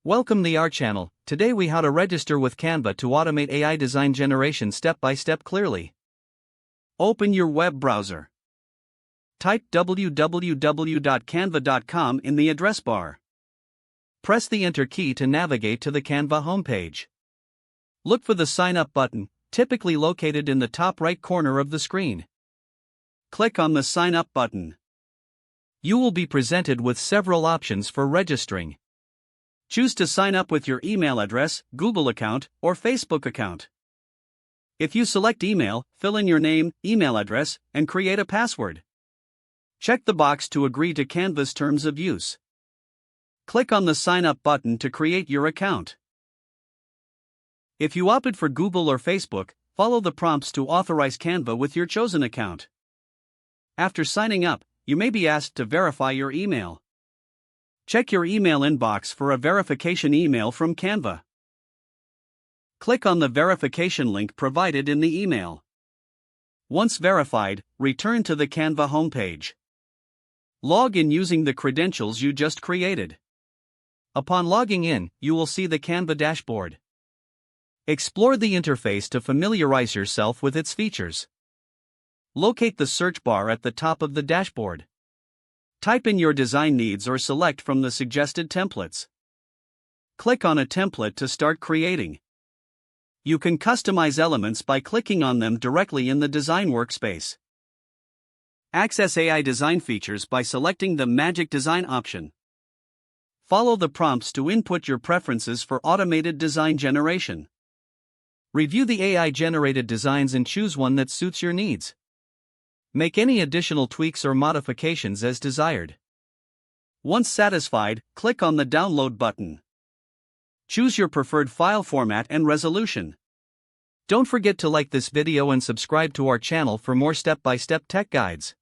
Welcome to our channel. Today we how to register with Canva to automate AI design generation step by step clearly. Open your web browser. Type www.canva.com in the address bar. Press the Enter key to navigate to the Canva homepage. Look for the Sign Up button, typically located in the top right corner of the screen. Click on the Sign Up button. You will be presented with several options for registering. Choose to sign up with your email address, Google account, or Facebook account. If you select email, fill in your name, email address, and create a password. Check the box to agree to Canva's terms of use. Click on the Sign Up button to create your account. If you opted for Google or Facebook, follow the prompts to authorize Canva with your chosen account. After signing up, you may be asked to verify your email. Check your email inbox for a verification email from Canva. Click on the verification link provided in the email. Once verified, return to the Canva homepage. Log in using the credentials you just created. Upon logging in, you will see the Canva dashboard. Explore the interface to familiarize yourself with its features. Locate the search bar at the top of the dashboard. Type in your design needs or select from the suggested templates. Click on a template to start creating. You can customize elements by clicking on them directly in the design workspace. Access AI design features by selecting the Magic Design option. Follow the prompts to input your preferences for automated design generation. Review the AI-generated designs and choose one that suits your needs. Make any additional tweaks or modifications as desired. Once satisfied, click on the Download button. Choose your preferred file format and resolution. Don't forget to like this video and subscribe to our channel for more step-by-step tech guides.